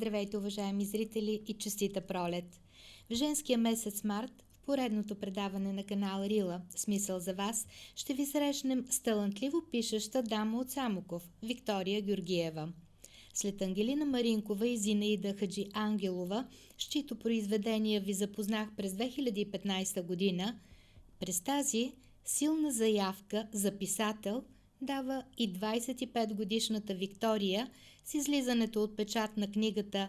Здравейте, уважаеми зрители, и честита пролет! В женския месец март, в поредното предаване на канал Рила "Смисъл за вас", ще ви срещнем с талантливо пишеща дама от Самоков, Виктория Георгиева. След Ангелина Маринкова и Зинаида Хаджи Ангелова, с чието произведения ви запознах през 2015 година, през тази силна заявка за писател дава и 25-годишната Виктория с излизането от печат на книгата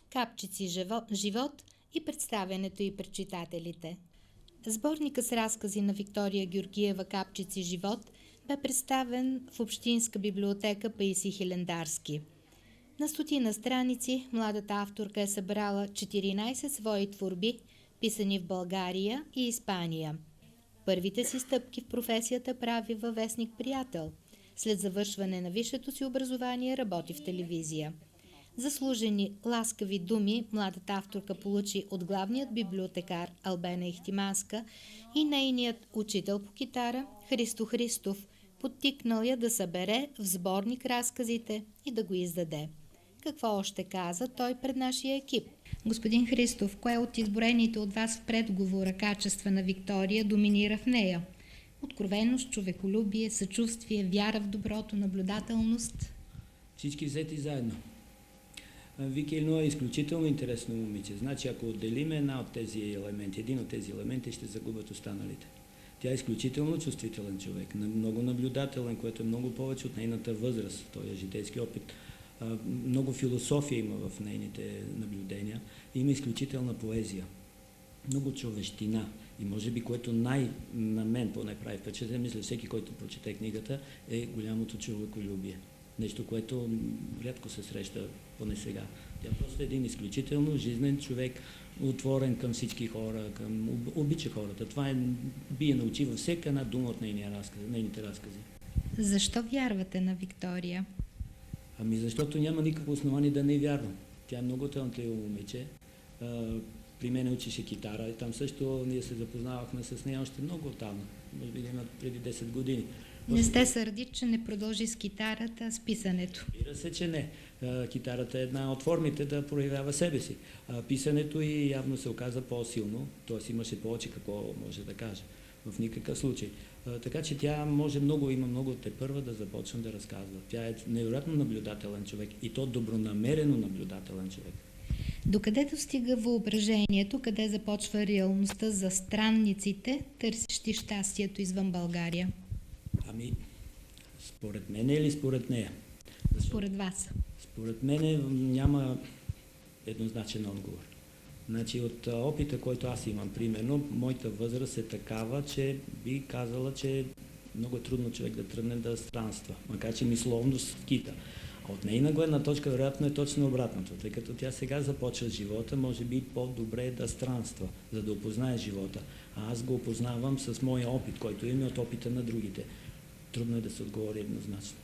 "Капчици живот" и представянето й пред читателите. Сборникът с разкази на Виктория Георгиева "Капчици живот" бе представен в Общинска библиотека Паисий Хилендарски. На стотина страници младата авторка е събрала 14 свои творби, писани в България и Испания. Първите си стъпки в професията прави във вестник "Приятел". След завършване на висшето си образование работи в телевизия. Заслужени ласкави думи младата авторка получи от главният библиотекар Албена Ихтиманска и нейният учител по китара Христо Христов, подтикнал я да събере в сборник разказите и да го издаде. Какво още каза той пред нашия екип? Господин Христов, кое от изброените от вас в предговора качества на Виктория доминира в нея? Откровеност, човеколюбие, съчувствие, вяра в доброто, наблюдателност? Всички взети заедно. Вики е изключително интересно момиче. Значи, ако отделим един от тези елементи, ще загубят останалите. Тя е изключително чувствителен човек, много наблюдателен, което е много повече от нейната възраст, този житейски опит. Много философия има в нейните наблюдения. Има изключителна поезия, много човещина и може би, което на мен поне прави впечатление, мисля всеки, който прочете книгата, е голямото човеколюбие. Нещо, което рядко се среща, поне сега. Тя просто е един изключително жизнен човек, отворен към всички хора, обича хората. Това би я научи във всяка една дума от нейните разкази. Защо вярвате на Виктория? Защото няма никакво основание да не вярвам. Тя е много талантливо момиче. При мен учеше китара и там също ние се запознавахме с нея още много отдавна, може би преди 10 години. Не сте сърдит, че не продължи с китарата, а с писането? Разбира се, че не. Китарата е една от формите да проявява себе си. Писането и явно се оказа по-силно, т.е. имаше повече какво може да каже. В никакъв случай. Така че тя има много тепърва да започне да разказва. Тя е невероятно наблюдателен човек и то добронамерено наблюдателен човек. Докъде достига въображението, къде започва реалността за странниците, търсещи щастието извън България? Според мен или според нея? Според вас. Според мен няма еднозначен отговор. Значи от опита, който аз имам, примерно, моята възраст е такава, че би казала, че много е трудно човек да тръгне да странства, макар че мисловно скита. А от нейна гледна точка, вероятно е точно обратното, тъй като тя сега започва живота, може би по-добре да странства, за да опознае живота. А аз го опознавам с моя опит, който има от опита на другите. Трудно е да се отговори еднозначно.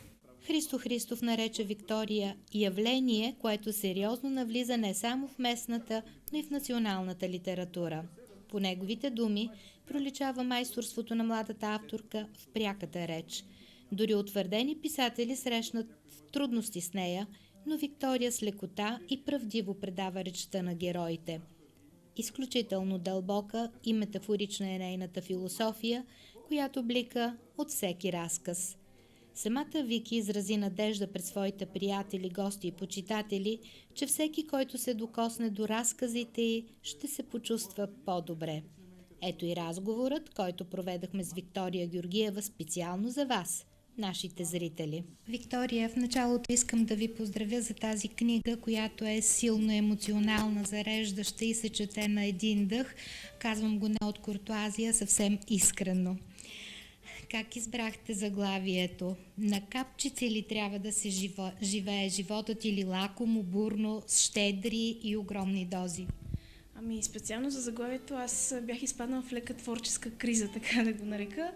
Христо Христов нарече Виктория явление, което сериозно навлиза не само в местната, но и в националната литература. По неговите думи проличава майсторството на младата авторка в пряката реч. Дори утвърдени писатели срещнат трудности с нея, но Виктория с лекота и правдиво предава речта на героите. Изключително дълбока и метафорична е нейната философия, която блика от всеки разказ. Самата Вики изрази надежда пред своите приятели, гости и почитатели, че всеки, който се докосне до разказите й, ще се почувства по-добре. Ето и разговорът, който проведахме с Виктория Георгиева специално за вас, нашите зрители. Виктория, в началото искам да ви поздравя за тази книга, която е силно емоционална, зареждаща и се чете на един дъх. Казвам го не от куртоазия, съвсем искрено. Как избрахте заглавието? На капчици ли трябва да се живее животът или лакомо, бурно, с щедри и огромни дози? Специално за заглавието аз бях изпаднала в лека творческа криза, така да го нарека.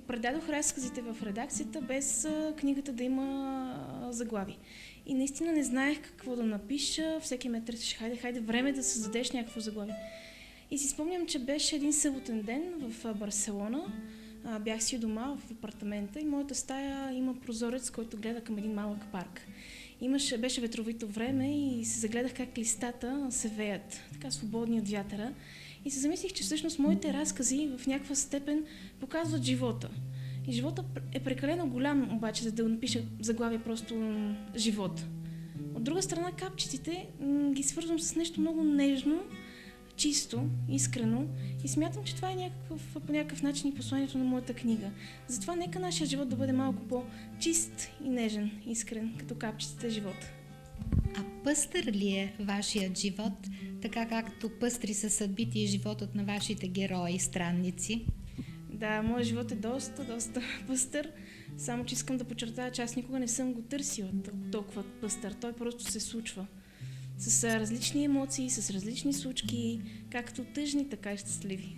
Предадох разказите в редакцията без книгата да има заглави. И наистина не знаех какво да напиша, всеки ме търсеше, хайде, време да създадеш някакво заглавие. И си спомням, че беше един съботен ден в Барселона. Бях си у дома в апартамента и моята стая има прозорец, който гледа към един малък парк. Беше ветровито време и се загледах как листата се веят, така свободни от вятъра. И се замислих, че всъщност моите разкази в някаква степен показват живота. И живота е прекалено голям, обаче, за да напиша заглавие просто живот. От друга страна, капчиците ги свързвам с нещо много нежно, чисто, искрено и смятам, че това е по някакъв начин и посланието на моята книга. Затова нека нашия живот да бъде малко по-чист и нежен, искрен, като капчиците живот. А пъстър ли е вашият живот, така както пъстри са съдбите и животът на вашите герои и странници? Да, моят живот е доста пъстър, само че искам да подчертая, че аз никога не съм го търсила толкова пъстър. Той просто се случва. С различни емоции, с различни случки, както тъжни, така и щастливи.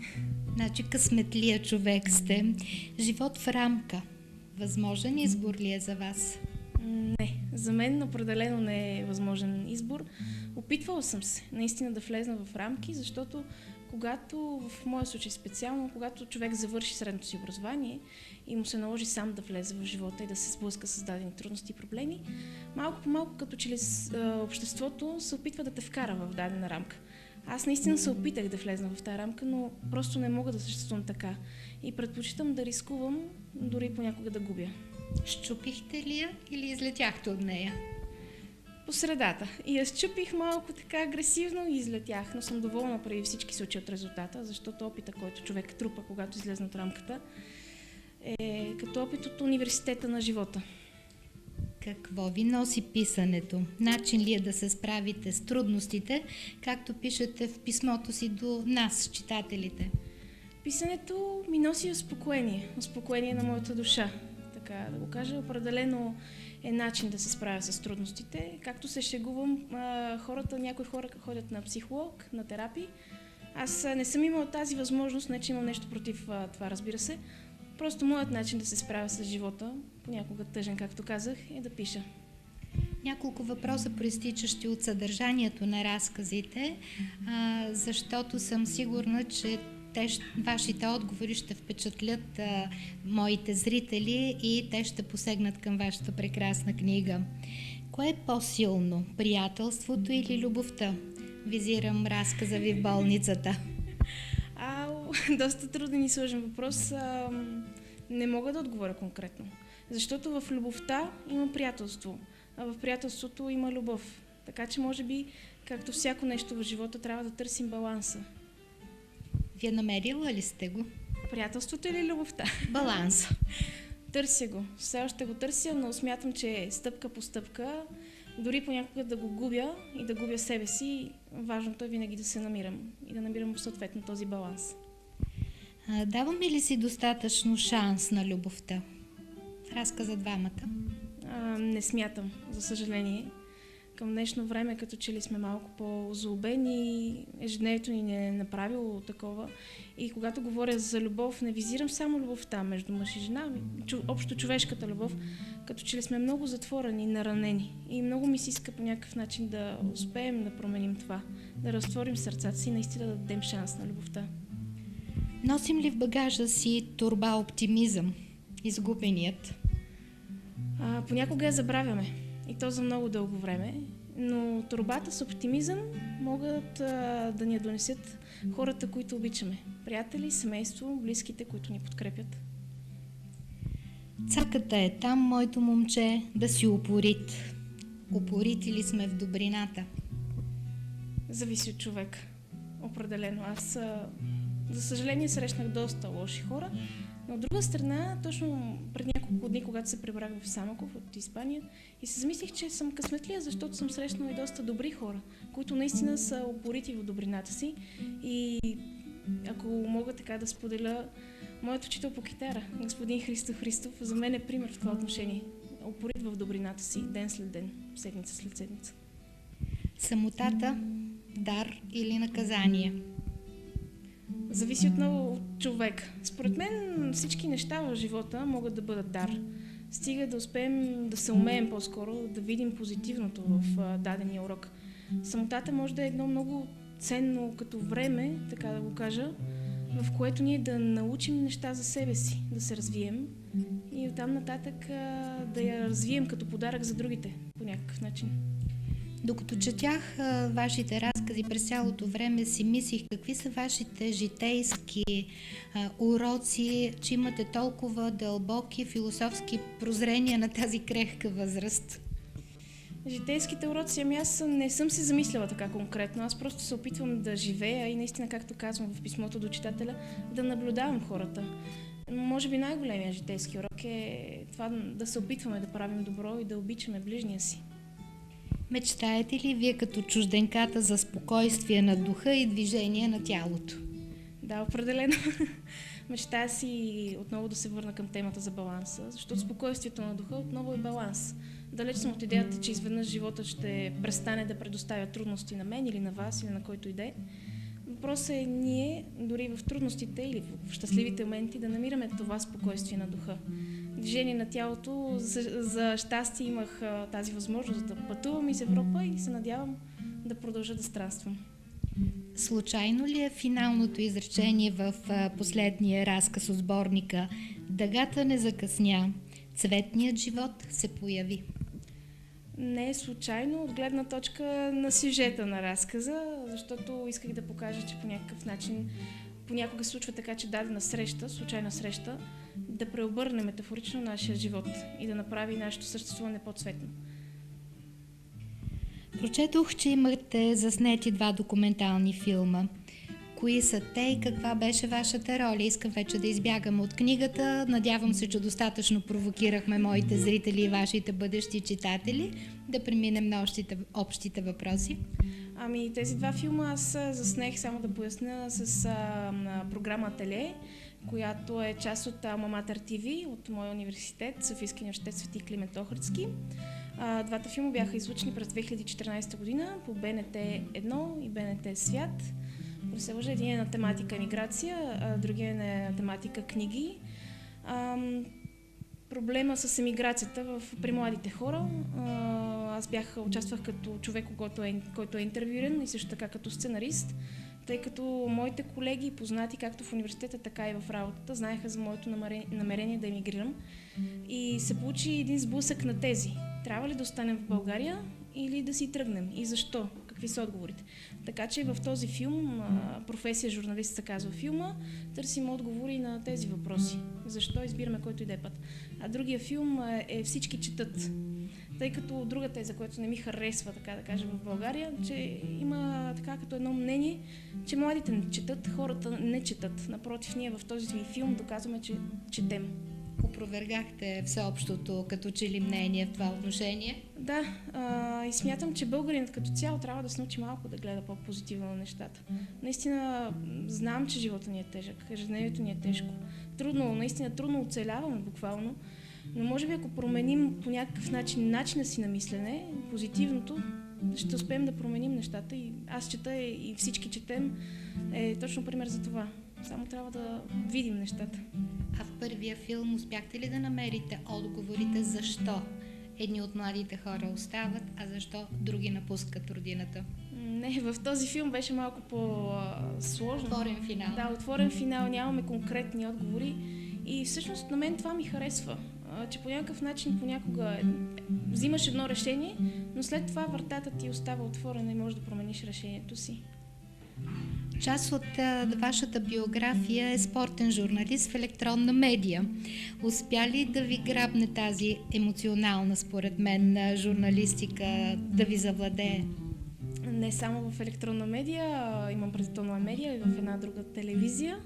Значи късметлия човек сте. Живот в рамка. Възможен избор ли е за вас? Не, за мен определено не е възможен избор. Опитвала съм се наистина да влезна в рамки, защото когато, в моя случай специално, когато човек завърши средното си образование и му се наложи сам да влезе в живота и да се сблъска с дадени трудности и проблеми, малко по малко като че ли обществото се опитва да те вкара в дадена рамка. Аз наистина се опитах да влезна в тази рамка, но просто не мога да съществувам така. И предпочитам да рискувам, дори понякога да губя. Щупихте ли я или излетяхте от нея? По средата. И я счупих малко така агресивно и излетях, но съм доволна преди всички случаи от резултата, защото опита, който човек трупа, когато излезе от рамката, е като опит от университета на живота. Какво ви носи писането? Начин ли е да се справите с трудностите, както пишете в писмото си до нас, читателите? Писането ми носи успокоение на моята душа. Така да го кажа, определено е начин да се справя с трудностите. Както се шегувам, някои хора ходят на психолог, на терапии. Аз не съм имала тази възможност, не че имам нещо против това, разбира се. Просто моят начин да се справя с живота, понякога тъжен, както казах, е да пиша. Няколко въпроса, проистичащи от съдържанието на разказите, защото съм сигурна, че вашите отговори ще впечатлят моите зрители и те ще посегнат към вашата прекрасна книга. Кое е по-силно, приятелството или любовта? Визирам разказа ви в болницата. Доста труден и сложен въпрос. Не мога да отговоря конкретно. Защото в любовта има приятелство, а в приятелството има любов. Така че може би, както всяко нещо в живота, трябва да търсим баланса. Вие намерила ли сте го? Приятелството или любовта? Баланс. Търся го. Все още го търся, но смятам, че стъпка по стъпка, дори понякога да го губя и да губя себе си, важното е винаги да се намирам и да намирам съответно този баланс. Даваме ли си достатъчно шанс на любовта? Разказа двамата. Не смятам, за съжаление. Към днешно време, като че ли сме малко по-злобени, ежедневието ни не е направило такова. И когато говоря за любов, не визирам само любовта между мъж и жена, общо човешката любов, като че ли сме много затворени, наранени. И много ми се иска по някакъв начин да успеем да променим това, да разтворим сърцата си и наистина да дадем шанс на любовта. Носим ли в багажа си торба оптимизъм, изгубеният? Понякога я забравяме. И то за много дълго време, но торбата с оптимизъм могат да ни я донесат хората, които обичаме. Приятели, семейство, близките, които ни подкрепят. Цаката е там, моето момче, да си упорит. Упорити ли сме в добрината? Зависи от човек. Определено. Аз, за съжаление, срещнах доста лоши хора, но от друга страна, точно преди няколко дни, когато се прибрах в Самоков от Испания, и се замислих, че съм късметлия, защото съм срещнала и доста добри хора, които наистина са упорити в добрината си. И ако мога така да споделя, моят учител по китара, господин Христо Христов, за мен е пример в това отношение. Упорит в добрината си, ден след ден, седмица след седмица. Самотата, дар или наказание? Зависи отново от човек. Според мен всички неща в живота могат да бъдат дар. Стига да успеем да се умеем по-скоро, да видим позитивното в дадения урок. Самотата може да е едно много ценно като време, така да го кажа, в което ние да научим неща за себе си, да се развием и оттам нататък да я развием като подарък за другите по някакъв начин. Докато четях вашите разкази през цялото време, си мислих какви са вашите житейски уроци, че имате толкова дълбоки философски прозрения на тази крехка възраст. Житейските уроци, аз не съм се замисляла така конкретно. Аз просто се опитвам да живея и наистина, както казвам в писмото до читателя, да наблюдавам хората. Може би най-големият житейски урок е това да се опитваме да правим добро и да обичаме ближния си. Мечтаете ли вие като чужденката за спокойствие на духа и движение на тялото? Да, определено. Мечтая си отново да се върна към темата за баланса, защото спокойствието на духа отново е баланс. Далеч съм от идеята, че изведнъж живота ще престане да предоставя трудности на мен или на вас, или на който и да е. Въпросът е ние, дори в трудностите или в щастливите моменти, да намираме това спокойствие на духа. Движение на тялото, за щастие имах тази възможност да пътувам из Европа и се надявам да продължа да странствам. Случайно ли е финалното изречение в последния разказ от сборника "Дъгата не закъсня, цветният живот се появи"? Не е случайно от гледна точка на сюжета на разказа, защото исках да покажа, че по някакъв начин понякога се случва така, че дадена среща, случайна среща, да преобърне метафорично нашия живот и да направи нашето съществуване по-цветно. Прочетох, че имате заснети 2 документални филма. Кои са те и каква беше вашата роля? Искам вече да избягам от книгата. Надявам се, че достатъчно провокирахме моите зрители и вашите бъдещи читатели. Да преминем на общите въпроси. Тези 2 филма аз заснех, само да поясня, с програма Ателие, която е част от Alma Mater TV, от моя университет, Софийски университет Свети Климент Охридски. 2 филма бяха излъчени през 2014 година по БНТ 1 и БНТ Свят. Един е на тематика емиграция, а другия е на тематика книги. Проблема с емиграцията при младите хора. Аз участвах като човек, който е интервюиран и също така като сценарист, тъй като моите колеги, познати както в университета, така и в работата, знаеха за моето намерение да емигрирам. И се получи един сблъсък на тези. Трябва ли да останем в България или да си тръгнем? И защо? Какви са отговорите? Така че в този филм, професия журналист се казва филма, търсим отговори на тези въпроси. Защо избираме който и да е път? А другия филм е "Всички четат". Тъй като друга теза, която не ми харесва, така да кажем, в България, че има така като едно мнение, че младите не четат, хората не четат. Напротив, ние в този филм доказваме, че четем. Опровергахте всеобщото като че ли мнение в това отношение? Да, и смятам, че българинът като цяло трябва да се научи малко да гледа по-позитивно на нещата. Наистина знам, че живота ни е тежък, ежедневието ни е тежко. Наистина трудно оцеляваме буквално, но може би ако променим по някакъв начин начина си на мислене, позитивното, ще успеем да променим нещата. И аз чета и всички четем е точно пример за това. Само трябва да видим нещата. А в първия филм успяхте ли да намерите отговорите защо едни от младите хора остават, а защо други напускат родината? Не, в този филм беше малко по-сложно. Отворен финал. Да, отворен финал, нямаме конкретни отговори и всъщност на мен това ми харесва, че по някакъв начин понякога взимаш едно решение, но след това вратата ти остава отворена и можеш да промениш решението си. Част от вашата биография е спортен журналист в електронна медия. Успя ли да ви грабне тази емоционална, според мен, журналистика, да ви завладее? Не само в електронна медия, имам предвид онлайн медия и в една друга телевизия.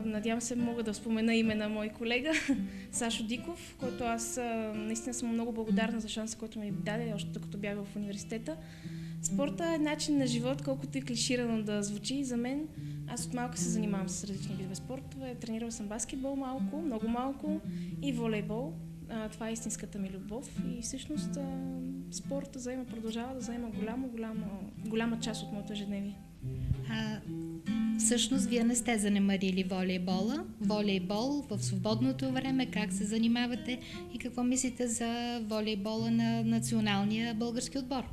Надявам се, мога да спомена име на мой колега Сашо Диков, който аз наистина съм много благодарна за шанса, който ми даде, още докато бях в университета. Спорта е начин на живот, колкото и клиширано да звучи за мен. Аз от малко се занимавам с различни видове спортове. Тренирала съм баскетбол малко, много малко и волейбол. Това е истинската ми любов и всъщност спорта продължава да заема голяма част от моето ежедневие. Всъщност, вие не сте занемарили волейбола. Волейбол в свободното време, как се занимавате и какво мислите за волейбола на националния български отбор?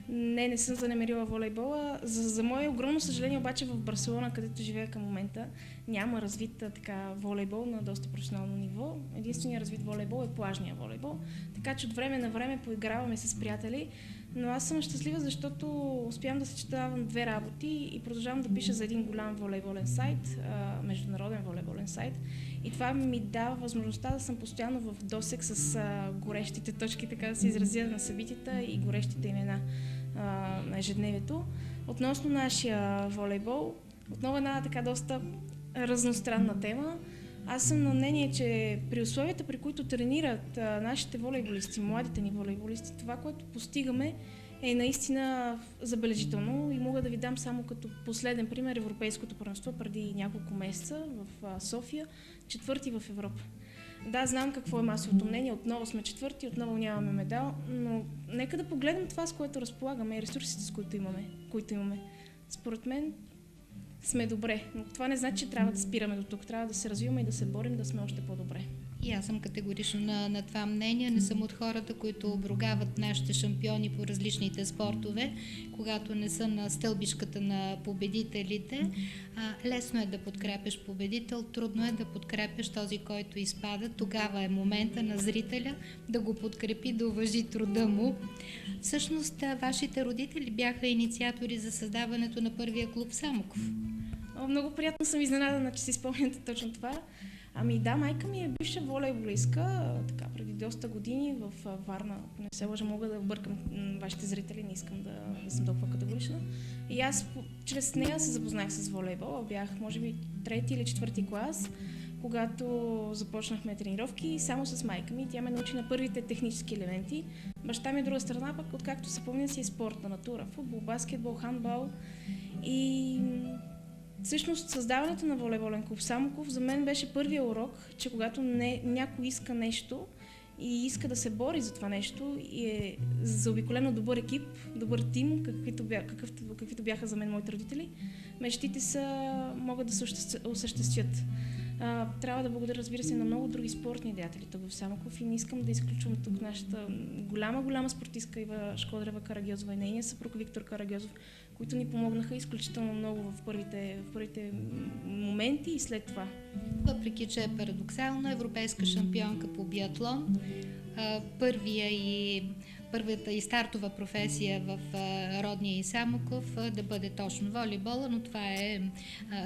Не съм занемерила волейбола. За мое огромно съжаление обаче в Барселона, където живея към момента, няма развит така волейбол на доста професионално ниво. Единственият развит волейбол е плажния волейбол. Така че от време на време поиграваме с приятели, но аз съм щастлива, защото успявам да съчетавам две работи и продължавам да пиша за един голям волейболен сайт, международен волейболен сайт. И това ми дава възможността да съм постоянно в досек с горещите точки, така да се изразя, на събитията и горещите имена на ежедневието. Относно нашия волейбол, отново една така доста разностранна тема. Аз съм на мнение, че при условията, при които тренират нашите волейболисти, младите ни волейболисти, това, което постигаме, е наистина забележително и мога да ви дам само като последен пример Европейското първенство преди няколко месеца в София, 4-ти в Европа. Да, знам какво е масовото мнение, отново сме 4-ти, отново нямаме медал, но нека да погледнем това, с което разполагаме и ресурсите, с които имаме. Според мен сме добре, но това не значи, че трябва да спираме до тук, трябва да се развиваме и да се борим да сме още по-добре. И аз съм категорично на това мнение. Не съм от хората, които обругават нашите шампиони по различните спортове, когато не са на стълбишката на победителите. Лесно е да подкрепиш победител, трудно е да подкрепиш този, който изпада. Тогава е момента на зрителя да го подкрепи, да уважи труда му. Всъщност, вашите родители бяха инициатори за създаването на първия клуб Самоков. Много приятно съм изненадана, че си спомняте точно това. Ами да, майка ми е бивша волейболистка, така преди доста години в Варна, ако не се лъжа, мога да объркам вашите зрители, не искам да съм толкова категорична. И аз чрез нея се запознах с волейбола, бях може би 3-ти или 4-ти клас, когато започнахме тренировки само с майка ми. Тя ме научи на първите технически елементи. Баща ми е друга страна, пък откакто се помня си е спорта, натура, футбол, баскетбол, хандбал и... Всъщност създаването на волейболен клуб Самоков за мен беше първия урок, че когато някой иска нещо и иска да се бори за това нещо и е заобиколено добър екип, добър тим, каквито бяха за мен моите родители, мечтите могат да се осъществят. Трябва да благодаря, разбира се, на много други спортни деятели тук в Самоков и не искам да изключвам тук нашата голяма спортистка Ива Шкодрева-Карагьозова и нейния съпруг Виктор Карагьозов, които ни помогнаха изключително много в първите моменти и след това. Въпреки че е парадоксално, европейска шампионка по биатлон, първата и стартова професия в родния и Самоков да бъде точно волейбола, но това е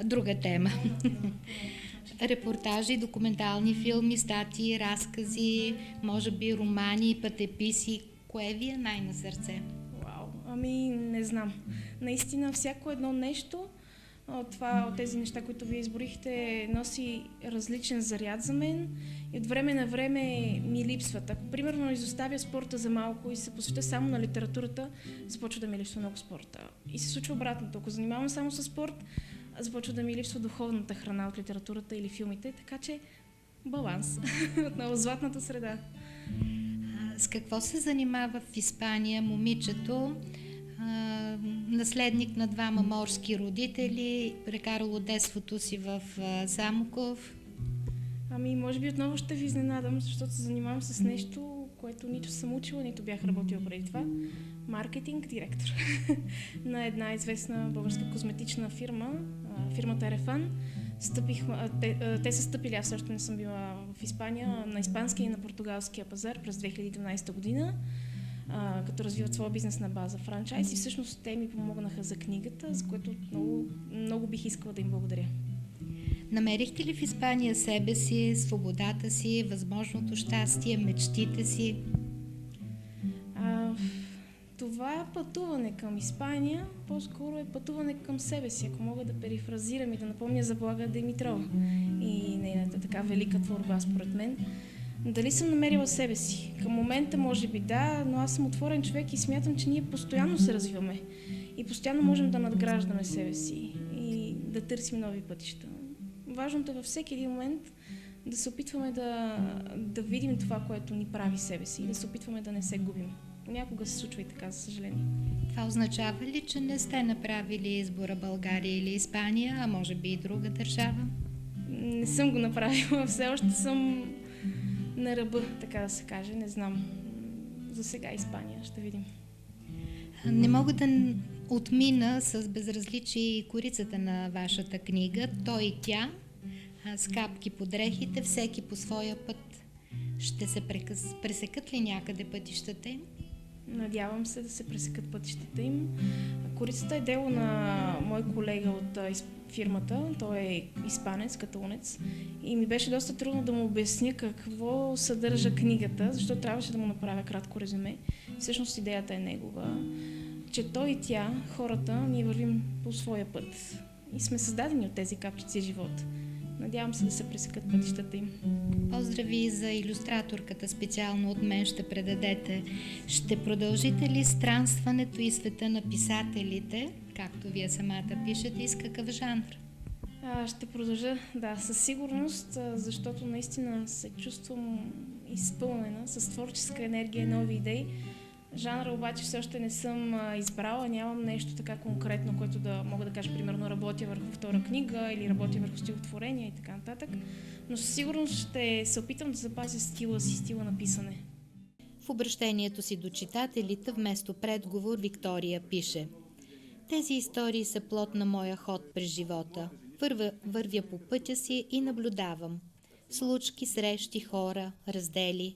друга тема. Репортажи, документални филми, статии, разкази, може би романи, пътеписи. Кое ви е най-на сърце? Вау, ами не знам. Наистина всяко едно нещо от тези неща, които вие изборихте, носи различен заряд за мен и от време на време ми липсват. Ако примерно изоставя спорта за малко и се посветя само на литературата, започва да ми липсва много спорта. И се случва обратното. Ако занимавам само с спорт, започва да ми липсва духовната храна от литературата или филмите, така че баланс. Отново златната среда. С какво се занимава в Испания момичето, наследник на двама морски родители, прекарало детството си в Самоков? Ами, може би отново ще ви изненадам, защото се занимавам с нещо, което нито съм учила, нито бях работила преди това. Маркетинг директор на една известна българска козметична фирма, фирмата Рефан. Те са стъпили, аз също не съм била в Испания, на испанския и на португалския пазар през 2012 година, като развиват своя бизнес на база франчайз и всъщност те ми помогнаха за книгата, за което много бих искала да им благодаря. Намерихте ли в Испания себе си, свободата си, възможното щастие, мечтите си? Това пътуване към Испания по-скоро е пътуване към себе си, ако мога да перифразирам и да напомня за Блага Димитрова и нейната така велика творба, според мен. Дали съм намерила себе си? Към момента може би да, но аз съм отворен човек и смятам, че ние постоянно се развиваме и постоянно можем да надграждаме себе си и да търсим нови пътища. Важното е във всеки един момент да се опитваме да видим това, което ни прави себе си и да се опитваме да не се губим. Някога се случва и така, за съжаление. Това означава ли, че не сте направили избора България или Испания, а може би и друга държава? Не съм го направила, все още съм на ръба, така да се каже, не знам. За сега Испания, ще видим. Не мога да отмина с безразличие и корицата на вашата книга. Той и тя, с капки по дрехите, всеки по своя път. Ще се пресекат ли някъде пътищата им? Надявам се да се пресекат пътищата им. Корицата е дело на мой колега от фирмата. Той е испанец, каталунец. И ми беше доста трудно да му обясня какво съдържа книгата, защото трябваше да му направя кратко резюме. Всъщност идеята е негова, че той и тя, хората, ние вървим по своя път. И сме създадени от тези капчици живот. Надявам се да се пресекат пътищата им. Поздрави за илюстраторката, специално от мен ще предадете. Ще продължите ли странстването и света на писателите, както вие самата пишете, и с какъв жанр? Ще продължа, да, със сигурност, защото наистина се чувствам изпълнена с творческа енергия, нови идеи. Жанра обаче все още не съм избрала, нямам нещо така конкретно, което да мога да кажа, примерно работя върху втора книга или работя върху стихотворения и така нататък. Но със сигурност ще се опитам да запазя стила на писане. В обращението си до читателите вместо предговор Виктория пише: тези истории са плод на моя ход през живота. Вървя по пътя си и наблюдавам. Случки, срещи, хора, раздели.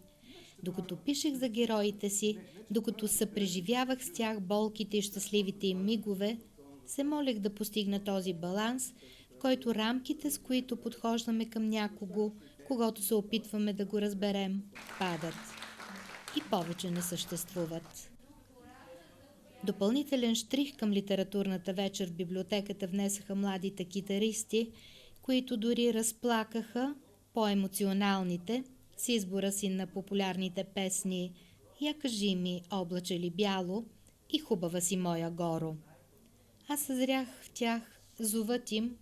Докато пишех за героите си, докато съпреживявах с тях болките и щастливите им мигове, се молех да постигна този баланс, в който рамките, с които подхождаме към някого, когато се опитваме да го разберем, падат и повече не съществуват. Допълнителен щрих към литературната вечер в библиотеката внесаха младите китаристи, които дори разплакаха по-емоционалните с избора си на популярните песни «Я кажи ми, облаче ли бяло» и «Хубава си моя горо». Аз съзрях в тях зовът им,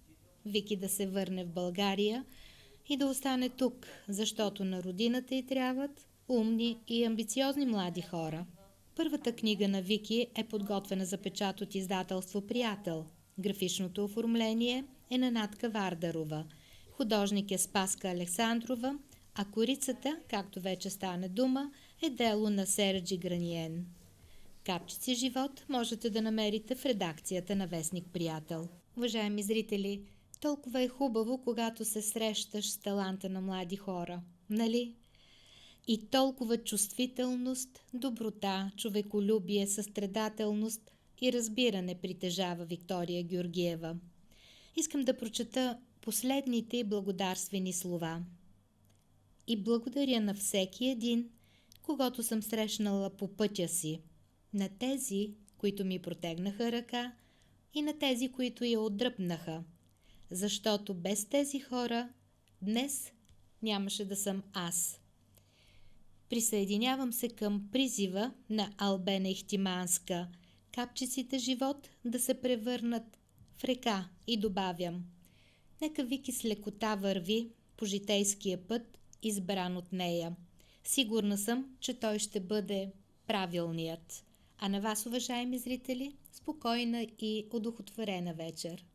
Вики да се върне в България и да остане тук, защото на родината й трябват умни и амбициозни млади хора. Първата книга на Вики е подготвена за печат от издателство «Приятел». Графичното оформление е на Натка Вардарова. Художник е Спаска Александрова, а корицата, както вече стане дума, е дело на Серджи Граниен. Капчици живот можете да намерите в редакцията на вестник Приятел. Уважаеми зрители, толкова е хубаво, когато се срещаш с таланта на млади хора, нали? И толкова чувствителност, доброта, човеколюбие, състрадателност и разбиране притежава Виктория Георгиева. Искам да прочета последните благодарствени слова. И благодаря на всеки един, когато съм срещнала по пътя си, на тези, които ми протегнаха ръка и на тези, които я отдръпнаха, защото без тези хора днес нямаше да съм аз. Присъединявам се към призива на Албена Ихтиманска капчиците живот да се превърнат в река и добавям: нека Вики с лекота върви по житейския път, избран от нея. Сигурна съм, че той ще бъде правилният. А на вас, уважаеми зрители, спокойна и удовлетворена вечер.